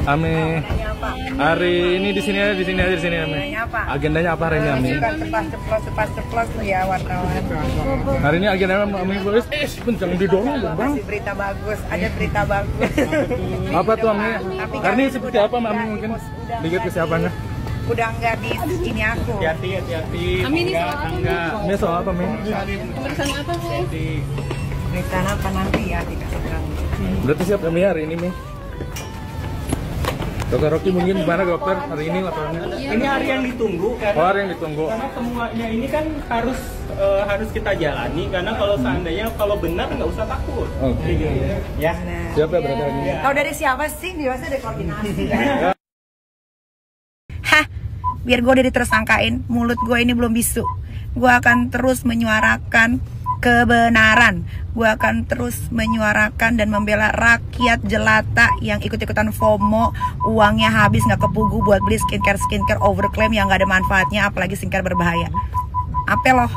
Ami, hari ini di sini Ami. Agendanya apa hari ini Ami? Ceplos ya wartawan. Hari ini agendanya Ami boleh? Jangan didorong dong bang. Berita bagus, ada berita bagus. Apa tuh Ami? Hari ini seperti apa Ami mungkin? Dikit kesiapannya? Udah enggak di ini aku. Hati-hati. Ami ini soal apa? Ini soal apa Mi? Pemeriksaan apa sih? Berita apa nanti ya dikasih tahu. Berarti siap Ami hari ini Mi? Dokter Rocky mungkin gimana dokter hari ini laporannya? Ini hari yang ditunggu Oh, hari yang ditunggu. karena temuannya ini kan harus kita jalani karena kalau seandainya kalau benar nggak usah takut. Oke. Ya. Siap ya berarti hari ini. Tahu dari siapa sih? Biasanya ada koordinasi. Hah, biar gue udah ditersangkain, mulut gue ini belum bisu. Gue akan terus menyuarakan kebenaran. Gue akan terus menyuarakan dan membela rakyat jelata yang ikut-ikutan FOMO, uangnya habis nggak kepugu buat beli skincare overclaim yang nggak ada manfaatnya, apalagi skincare berbahaya. Apa loh?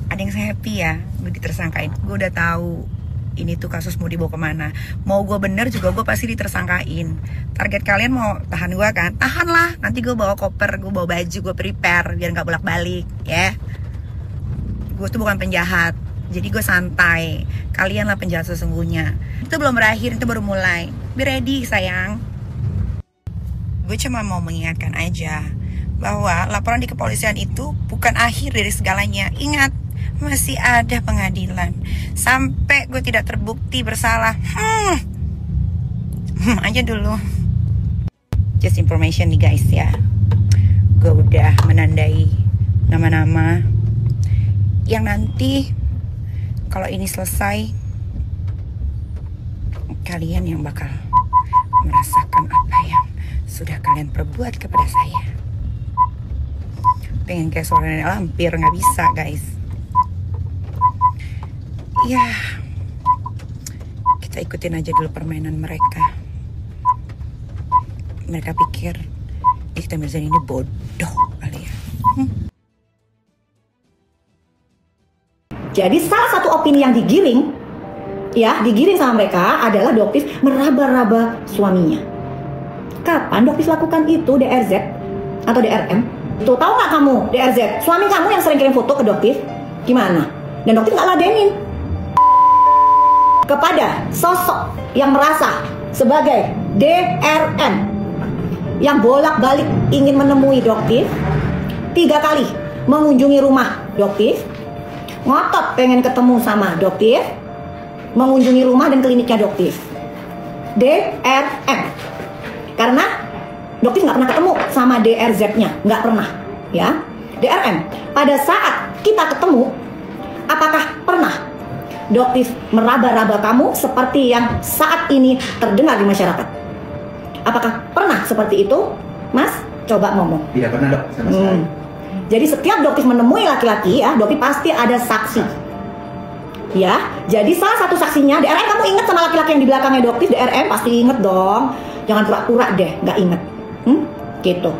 Ada yang happy ya, gue ditersangkain. Gue udah tahu ini tuh kasus mau dibawa kemana. Mau gue bener juga gue pasti ditersangkain. Target kalian mau tahan gue kan? Tahan lah. Nanti gue bawa koper, gue bawa baju, gue prepare biar nggak bolak-balik ya. Gue tuh bukan penjahat, jadi gue santai. Kalian lah penjahat sesungguhnya. Itu belum berakhir, itu baru mulai. Be ready sayang. Gue cuma mau mengingatkan aja bahwa laporan di kepolisian itu bukan akhir dari segalanya. Ingat, masih ada pengadilan. Sampai gue tidak terbukti bersalah. Aja dulu. Just information nih guys ya. Gue udah menandai nama-nama yang nanti kalau ini selesai kalian yang bakal merasakan apa yang sudah kalian perbuat kepada saya. Pengen kayak suara nenek lampir, nggak bisa guys. Ya, kita ikutin aja dulu permainan mereka. Mereka pikir Nikita Mirzani ini bodoh kali ya. Jadi salah satu opini yang digiring sama mereka adalah Doktif meraba-raba suaminya. Kapan Doktif lakukan itu, DRZ atau DRM? Tuh, tahu nggak kamu, DRZ, suami kamu yang sering kirim foto ke Doktif, gimana? Dan Doktif nggak ladenin. Kepada sosok yang merasa sebagai DRM yang bolak-balik ingin menemui Doktif, 3 kali mengunjungi rumah Doktif, ngotot pengen ketemu sama Doktif, mengunjungi rumah dan kliniknya Doktif. DRM. Karena Doktif nggak pernah ketemu sama DRZ-nya, nggak pernah, ya. DRM. Pada saat kita ketemu, apakah pernah Doktif meraba-raba kamu seperti yang saat ini terdengar di masyarakat? Apakah pernah seperti itu, Mas? Coba ngomong. Tidak pernah dok, sama sekali. Jadi setiap Doktif menemui laki-laki ya, Doktif pasti ada saksi. Ya, jadi salah satu saksinya DRM, kamu inget sama laki-laki yang di belakangnya Doktif, DRM pasti inget dong. Jangan pura-pura deh, nggak inget. Gitu.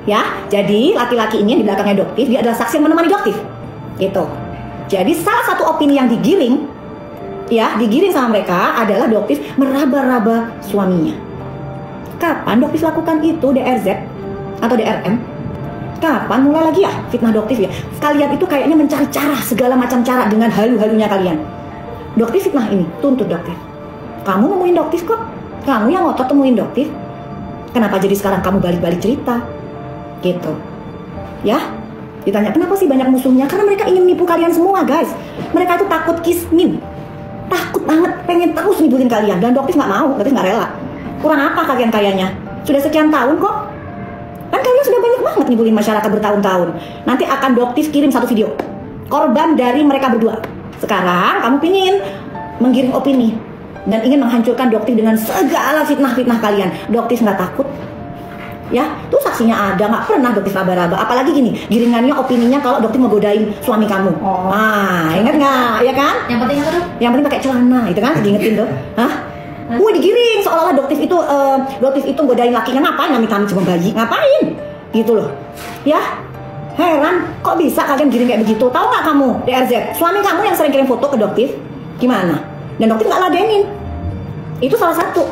Ya, jadi laki-laki ini yang di belakangnya Doktif, dia adalah saksi yang menemani Doktif. Gitu. Jadi salah satu opini yang digiring sama mereka adalah Doktif meraba-raba suaminya. Kapan Doktif lakukan itu, DRZ atau DRM? Kapan mulai lagi ya fitnah Doktif ya? Kalian itu kayaknya mencari cara, segala macam cara dengan halu-halunya kalian. Doktif fitnah ini, tuntut Doktif. Kamu nemuin Doktif kok. Kamu yang ngotot temuin Doktif. Kenapa jadi sekarang kamu balik-balik cerita? Gitu. Ya? Ditanya, kenapa sih banyak musuhnya? Karena mereka ingin nipu kalian semua guys. Mereka itu takut kismin. Takut banget, pengen terus nibulin kalian. Dan Doktif nggak mau, Doktif nggak rela. Kurang apa kalian kayaknya? Sudah sekian tahun kok. Kan kalian sudah banyak banget ngibulin masyarakat bertahun-tahun. Nanti akan Doktif kirim satu video korban dari mereka berdua. Sekarang kamu pingin menggiring opini dan ingin menghancurkan Doktif dengan segala fitnah-fitnah kalian. Doktif nggak takut? Ya, tuh saksinya ada, nggak pernah Doktif raba-raba. Apalagi gini, giringannya opininya kalau Doktif mau godain suami kamu. Ingat nggak? Ya kan? Yang penting apa tuh? Yang penting pakai celana, itu kan? Diingetin tuh. Hah? Digiring seolah-olah Doktif itu godain lakinya. Ngapain ngambil kami cuma bayi? Ngapain? Gitu loh. Ya, heran kok bisa kalian giring kayak begitu. Tahu nggak kamu, DRZ, suami kamu yang sering kirim foto ke Doktif, gimana? Dan Doktif nggak ladenin. Itu salah satu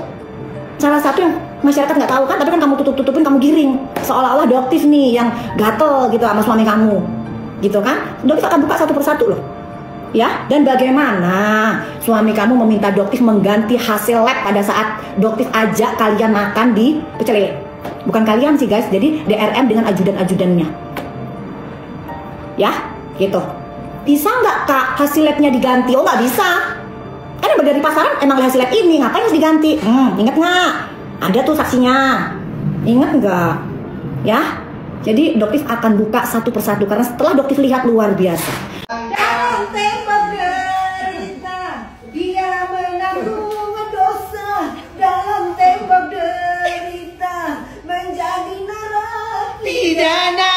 yang masyarakat nggak tahu kan, tapi kan kamu tutupin, kamu giring seolah-olah Doktif nih yang gatel gitu sama suami kamu, gitu kan? Doktif akan buka satu persatu loh, ya. Dan bagaimana suami kamu meminta Doktif mengganti hasil lab pada saat Doktif ajak kalian makan di Pecel Lele? Bukan kalian sih guys, jadi DRM dengan ajudan-ajudannya, ya, gitu. Bisa nggak kak hasil labnya diganti? Oh nggak bisa. Kan yang dari pasaran emang hasil lab ini, ngapain harus diganti? Ingat nggak? Ada tuh saksinya. Ingat nggak? Ya. Jadi Doktif akan buka satu persatu karena setelah Doktif lihat luar biasa. Dalam tembok derita, dia menanggung dosa. Dalam tembok derita, menjadi narapidana.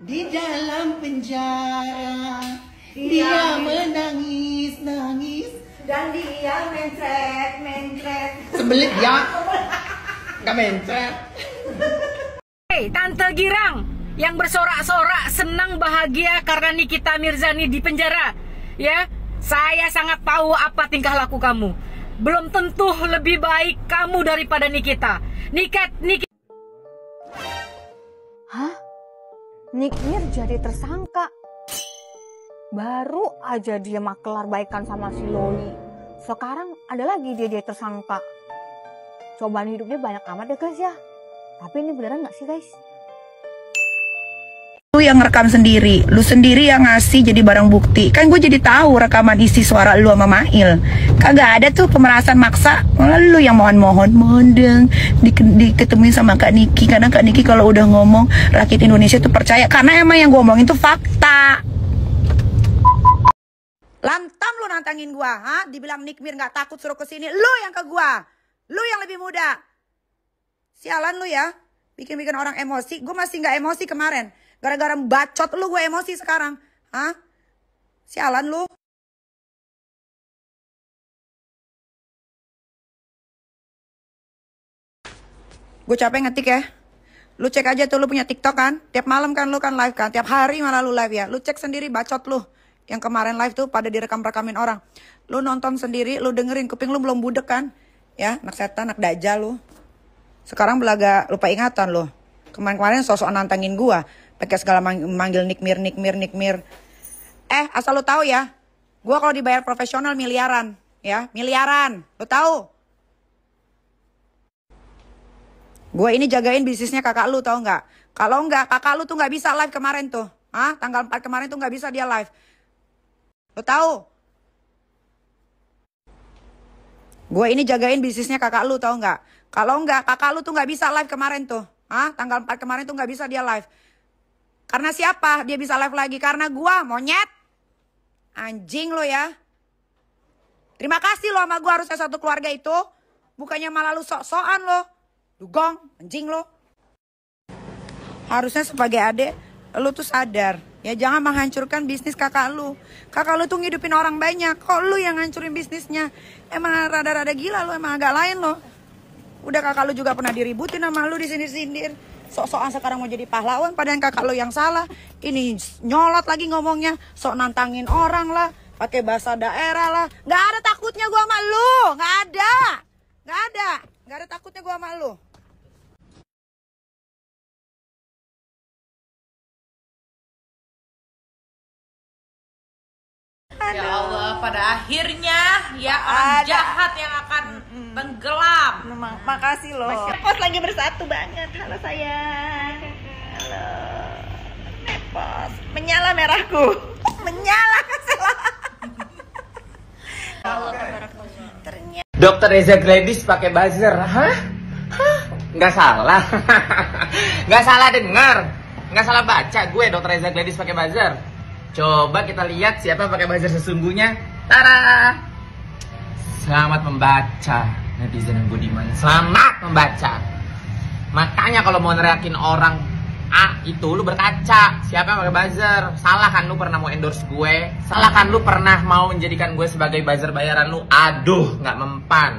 Di dalam penjara dia menangis Dan dia mencret. sebelit ya, nggak mencret. Hei, Tante Girang yang bersorak-sorak senang bahagia karena Nikita Mirzani di penjara. Ya, saya sangat tahu apa tingkah laku kamu. Belum tentu lebih baik kamu daripada Nikita. Hah? Nick Mir jadi tersangka. Baru aja dia makelar baikan sama si Loli. Sekarang ada lagi dia jadi tersangka. Cobaan hidupnya banyak amat ya guys ya. Tapi ini beneran gak sih guys? Lu yang rekam sendiri, lu sendiri yang ngasih jadi barang bukti. Kan gue jadi tahu rekaman isi suara lu sama Mail. Kagak ada tuh pemerasan maksa. Malah lu yang mohon dong diketemuin sama Kak Niki. Karena Kak Niki kalau udah ngomong rakyat Indonesia tuh percaya. Karena emang yang gue omongin tuh fakta. Lantam lu nantangin gua, ha? Dibilang Nikmir nggak takut suruh kesini. Lu yang ke gua, lu yang lebih muda. Sialan lu ya, bikin orang emosi. Gue masih nggak emosi kemarin. Gara-gara bacot lu gue emosi sekarang. Hah? Sialan lu. Gue capek ngetik ya. Lu cek aja tuh, lu punya TikTok kan? Tiap malam kan lu kan live kan? Tiap hari malah lu live ya. Lu cek sendiri bacot lu. Yang kemarin live tuh pada direkam-rekamin orang. Lu nonton sendiri, lu dengerin. Kuping lu belum budek kan? Ya, anak setan, anak dajal lu. Sekarang belaga lupa ingatan lu. Kemarin-kemarin sosok nantangin gua. Pakai segala manggil Nikmir. Asal lu tahu ya. Gua kalau dibayar profesional miliaran. Ya, miliaran. Lu tahu? Gue ini jagain bisnisnya kakak lu, tahu nggak? Kalau nggak, kakak lu tuh nggak bisa live kemarin tuh. Hah? Tanggal 4 kemarin tuh nggak bisa dia live. Lu tahu? Gue ini jagain bisnisnya kakak lu, tahu nggak? Kalau nggak, kakak lu tuh nggak bisa live kemarin tuh. Hah? Tanggal 4 kemarin tuh nggak bisa dia live. Karena siapa? Dia bisa live lagi karena gua, monyet. Anjing lo ya. Terima kasih lo sama gua harusnya satu keluarga itu. Bukannya malah lu sok-sokan lo. Dugong, anjing lo. Harusnya sebagai adik, lu tuh sadar. Ya jangan menghancurkan bisnis kakak lu. Kakak lu tuh ngidupin orang banyak. Kok lu yang ngancurin bisnisnya? Emang rada-rada gila lo, emang agak lain lo. Udah kakak lu juga pernah diributin sama lu, disindir-sindir. Sok-sokan sekarang mau jadi pahlawan, padahal kakak lu yang salah. Ini nyolot lagi ngomongnya, sok nantangin orang lah, pakai bahasa daerah lah. Gak ada takutnya gua sama lu, gak ada. Gak ada takutnya gua sama lu. Ya Allah, pada akhirnya ya orang jahat yang akan tenggelam. Makasih loh. Nepos lagi bersatu banget. Halo sayang. Halo. Nepos. Menyala merahku. Menyala salah. Ternyata Dokter Reza Gladys pakai buzzer. Hah? Nggak salah. Nggak salah dengar. Nggak salah baca gue Dokter Reza Gladys pakai buzzer. Coba kita lihat siapa pakai buzzer sesungguhnya. Tara. Selamat membaca, netizen yang budiman. Selamat membaca. Makanya kalau mau neriakin orang itu lu berkaca. Siapa yang pakai buzzer? Salah kan lu pernah mau endorse gue? Salah kan lu pernah mau menjadikan gue sebagai buzzer bayaran lu? Aduh, nggak mempan.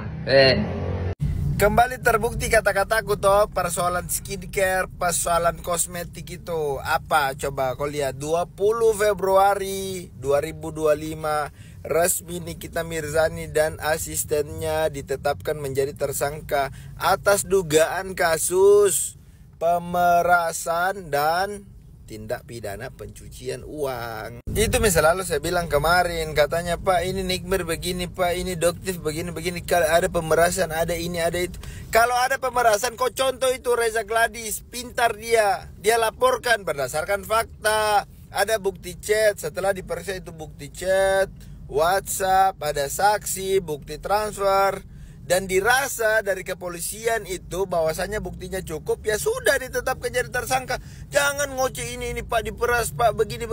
Kembali terbukti kata-kataku toh, persoalan skincare, persoalan kosmetik itu apa? Coba kau lihat 20 Februari 2025 resmi Nikita Mirzani dan asistennya ditetapkan menjadi tersangka atas dugaan kasus pemerasan dan tindak pidana pencucian uang. Itu misalnya saya bilang kemarin, katanya Pak ini Nikmir begini, Pak ini Doktif begini-begini, kalau ada pemerasan, ada ini, ada itu. Kalau ada pemerasan, kok contoh itu Reza Gladys, pintar dia laporkan berdasarkan fakta. Ada bukti chat, setelah diperiksa itu bukti chat, WhatsApp, ada saksi, bukti transfer. Dan dirasa dari kepolisian itu bahwasanya buktinya cukup, ya sudah ditetapkan jadi tersangka. Jangan ngoceh ini Pak diperas Pak begini.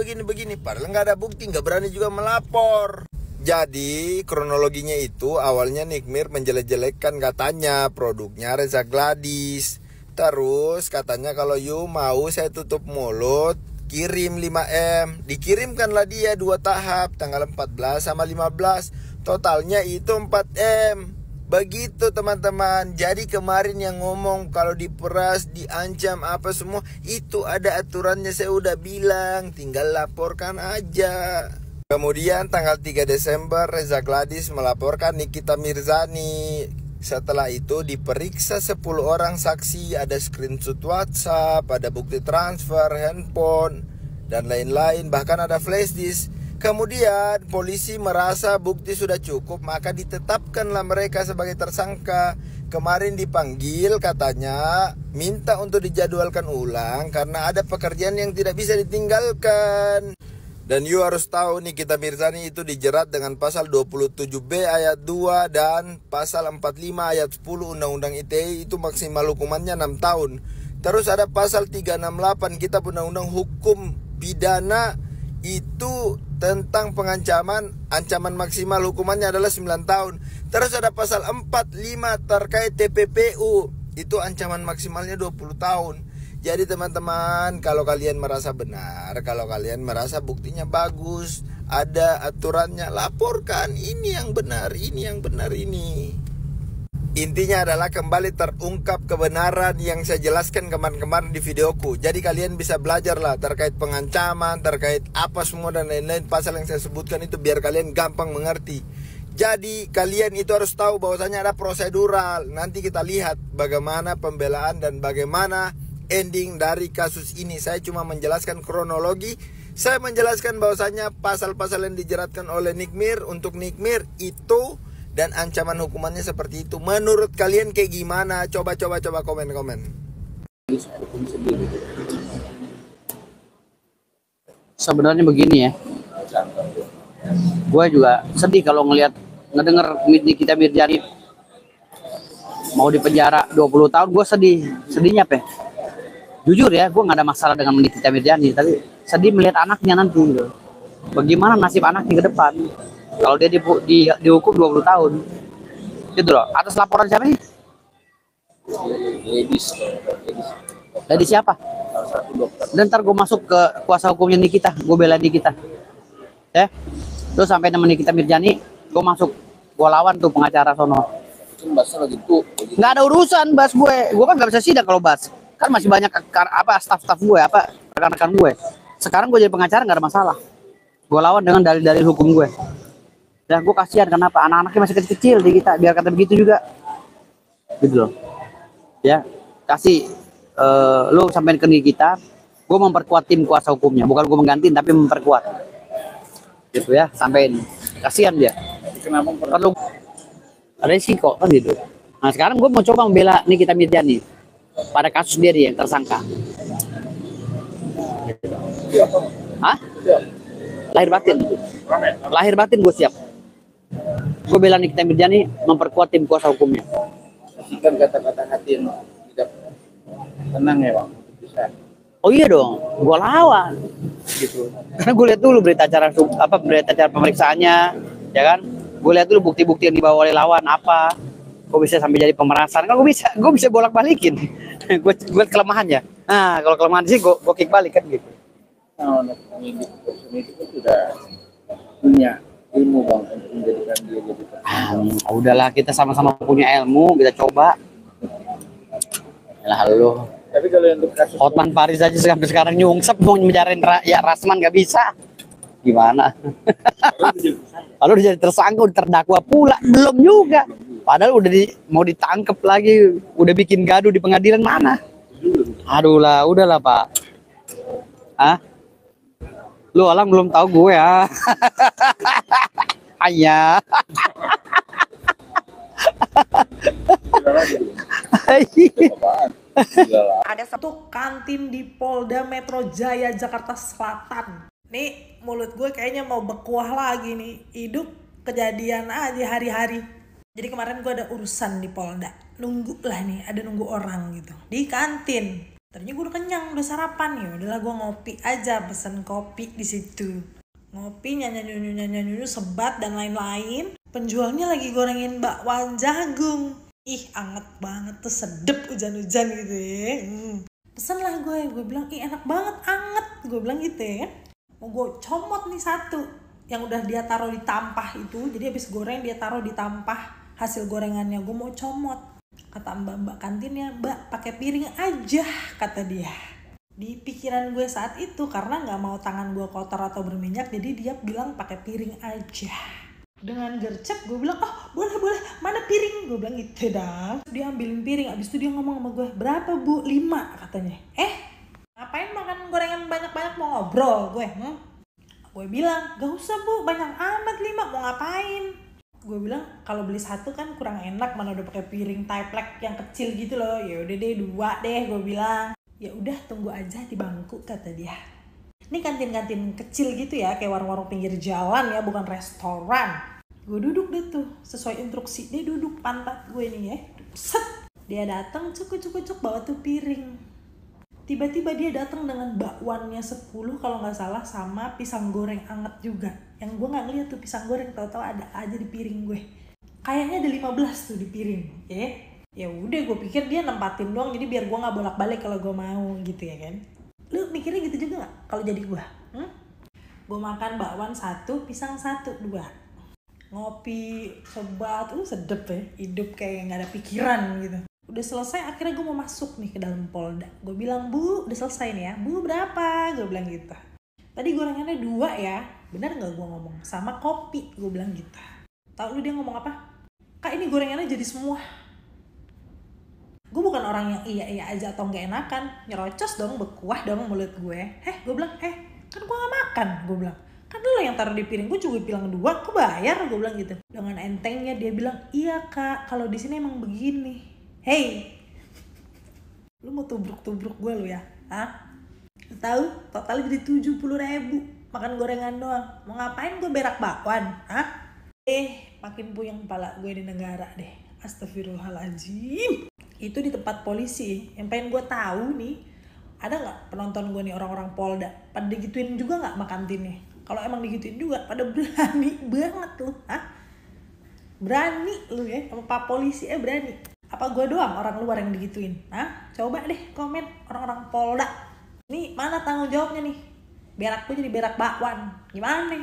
Padahal nggak ada bukti, nggak berani juga melapor. Jadi kronologinya itu awalnya Nikmir menjelek-jelekkan katanya produknya Reza Gladys. Terus katanya kalau you mau saya tutup mulut, kirim 5M. Dikirimkanlah dia 2 tahap, tanggal 14 sama 15. Totalnya itu 4M. Begitu teman-teman. Jadi kemarin yang ngomong kalau diperas, diancam apa semua, itu ada aturannya, saya udah bilang, tinggal laporkan aja. Kemudian tanggal 3 Desember Reza Gladys melaporkan Nikita Mirzani. Setelah itu diperiksa 10 orang saksi, ada screenshot WhatsApp, ada bukti transfer, handphone, dan lain-lain, bahkan ada flash disk. Kemudian polisi merasa bukti sudah cukup, maka ditetapkanlah mereka sebagai tersangka. Kemarin dipanggil katanya minta untuk dijadwalkan ulang karena ada pekerjaan yang tidak bisa ditinggalkan. Dan you harus tahu Nikita Mirzani itu dijerat dengan pasal 27B ayat 2 dan pasal 45 ayat 10 Undang-Undang ITE, itu maksimal hukumannya 6 tahun. Terus ada pasal 368 Kitab Undang-Undang Hukum Pidana, itu tentang pengancaman, ancaman maksimal hukumannya adalah 9 tahun. Terus ada pasal 45 terkait TPPU, itu ancaman maksimalnya 20 tahun. Jadi teman-teman, kalau kalian merasa benar, kalau kalian merasa buktinya bagus, ada aturannya, laporkan. Ini yang benar, ini yang benar ini. Intinya adalah kembali terungkap kebenaran yang saya jelaskan kemarin-kemarin di videoku. Jadi kalian bisa belajar lah terkait pengancaman, terkait apa semua dan lain-lain pasal yang saya sebutkan itu, biar kalian gampang mengerti. Jadi kalian itu harus tahu bahwasanya ada prosedural. Nanti kita lihat bagaimana pembelaan dan bagaimana ending dari kasus ini. Saya cuma menjelaskan kronologi. Saya menjelaskan bahwasanya pasal-pasal yang dijeratkan oleh Nikmir untuk Nikmir itu dan ancaman hukumannya seperti itu. Menurut kalian kayak gimana? Coba komen. Sebenarnya begini ya, gue juga sedih kalau ngedenger Nikita Mirzani mau dipenjara 20 tahun. Gue sedihnya apa? Jujur ya, gue nggak ada masalah dengan Nikita Mirzani, tapi sedih melihat anaknya nanti gitu. Bagaimana nasib anaknya ke depan kalau dia dihukum 20 tahun gitu loh. Atas laporan siapa nih? Lady siapa? Dan ntar gue masuk ke kuasa hukumnya Nikita, gue bela Nikita ya. Terus sampai nama Nikita Mirzani gue masuk, gue lawan tuh pengacara sono. Nggak ada urusan bahas gue kan nggak bisa sidang kalau bahas, kan masih banyak staff gue, rekan-rekan gue. Sekarang gue jadi pengacara nggak ada masalah, gue lawan dengan dalil-dalil hukum gue. Dan gue kasihan, kenapa anak-anaknya masih kecil-kecil di kita, biar kata begitu juga gitu loh ya. Kasih lu sampein ke Nikita, gue memperkuat tim kuasa hukumnya, bukan gue menggantiin tapi memperkuat gitu ya. Sampein, kasihan dia, kenapa perlu ada risiko kan gitu. Nah sekarang gue mau coba membela Nikita Mirzani pada kasus dia yang tersangka. Hah? Lahir batin gue siap. Gue bela Nikita Mirzani, memperkuat tim kuasa hukumnya. Kan kata-kata hati yang tidak tenang ya Bang. Bisa. Oh iya dong, gue lawan gitu. Karena gue lihat dulu berita acara pemeriksaannya, ya kan. Gue lihat dulu bukti-bukti yang dibawa oleh lawan apa. Gue bisa sampai jadi pemerasan, kan gue bisa bolak-balikin. gue kelemahannya. Nah kalau kelemahan sih gue kick balik kan gitu. Nah, penyidik itu sudah punya ilmu Bang untuk menjadikan dia jadi udahlah, kita sama-sama punya ilmu, kita coba Lah lu. Tapi kalau untuk kasus Hotman Paris aja sampai sekarang nyungsep mau menjarain ya Rasman nggak bisa. Gimana? Kalau udah jadi tersangka, udah terdakwa pula, belum juga. Padahal udah mau ditangkap lagi, udah bikin gaduh di pengadilan mana? Aduh lah, udahlah Pak. Hah? Lu orang belum tahu gue ya. Hanya. Ada satu kantin di Polda Metro Jaya Jakarta Selatan. Nih mulut gue kayaknya mau berkuah lagi nih. Hidup kejadian aja hari-hari. Jadi kemarin gue ada urusan di Polda. Nunggu lah nih, ada nunggu orang gitu di kantin. Ternyata gue udah kenyang, udah sarapan ya. Udahlah gue ngopi aja, pesen kopi di situ. Ngopi, nyanyi sebat dan lain-lain. Penjualnya lagi gorengin bakwan jagung. Ih, anget banget tuh, sedep hujan-hujan gitu ya. Pesen lah gue bilang, ih enak banget, anget. Gue bilang gitu ya. Mau gue comot nih satu yang udah dia taruh di tampah itu. Jadi habis goreng dia taruh di tampah hasil gorengannya. Gue mau comot. Kata mbak kantinnya, mbak pakai piring aja, kata dia. Di pikiran gue saat itu, karena nggak mau tangan gue kotor atau berminyak, jadi dia bilang pakai piring aja. Dengan gercep gue bilang, oh boleh, mana piring? Gue bilang gitu dah. Dia ambilin piring, abis itu dia ngomong sama gue, berapa bu? 5 katanya. Ngapain makan gorengan banyak-banyak, mau ngobrol gue? Gue bilang, gak usah bu, banyak amat 5, mau ngapain? Gue bilang, kalau beli satu kan kurang enak, mana udah pakai piring Typlek yang kecil gitu loh. Ya udah deh 2 deh, gue bilang. Ya udah tunggu aja di bangku, kata dia. Ini kantin-kantin kecil gitu ya, kayak warung-warung pinggir jalan ya, bukan restoran. Gue duduk deh tuh, sesuai instruksi. Dia duduk pantat gue nih ya. Set! Dia datang cuk bawa tuh piring. Tiba-tiba dia datang dengan bakwannya 10 kalau nggak salah, sama pisang goreng anget juga. Yang gue nggak ngeliat tuh pisang goreng, tahu-tahu ada aja di piring gue. Kayaknya ada 15 tuh di piring, ya. Ya udah, gue pikir dia nempatin doang, jadi biar gue nggak bolak-balik kalau gue mau gitu ya kan. Lu mikirnya gitu juga nggak kalau jadi gue? Gue makan bakwan 1, pisang 1, 2. Ngopi, sebat, sedep ya. Hidup kayak nggak ada pikiran gitu. Udah selesai, akhirnya gue mau masuk nih ke dalam Polda. Gue bilang, bu udah selesai nih ya. Bu berapa? Gue bilang gitu. Tadi gorengannya 2 ya. Bener gak gue ngomong? Sama kopi, gue bilang gitu. Tahu lu dia ngomong apa? Kak, ini gorengannya jadi semua. Gue bukan orang yang iya aja atau gak enakan. Nyerocos dong, berkuah dong mulut gue. Gue bilang, kan gue gak makan. Gue bilang, kan lu yang taruh di piring. Gue juga bilang 2, kok bayar? Gue bilang gitu. Dengan entengnya dia bilang, iya kak, kalau di sini emang begini. Hey, lu mau tubruk-tubruk gue lu ya? Tahu? Totalnya jadi 70.000 makan gorengan doang. Mau ngapain gue berak bakwan? Makin puyeng kepala gue di negara deh. Astagfirullahaladzim. Itu di tempat polisi. Yang pengen gue tahu nih, ada nggak penonton gue nih orang-orang Polda? Pada digituin juga nggak makan tinnya? Kalau emang digituin juga, pada berani banget lu, Berani lu ya, sama Pak Polisi berani. Apa gue doang orang luar yang digituin? Coba deh komen orang-orang Polda. Nih mana tanggung jawabnya nih? Berak gue jadi berak bakwan. Gimana?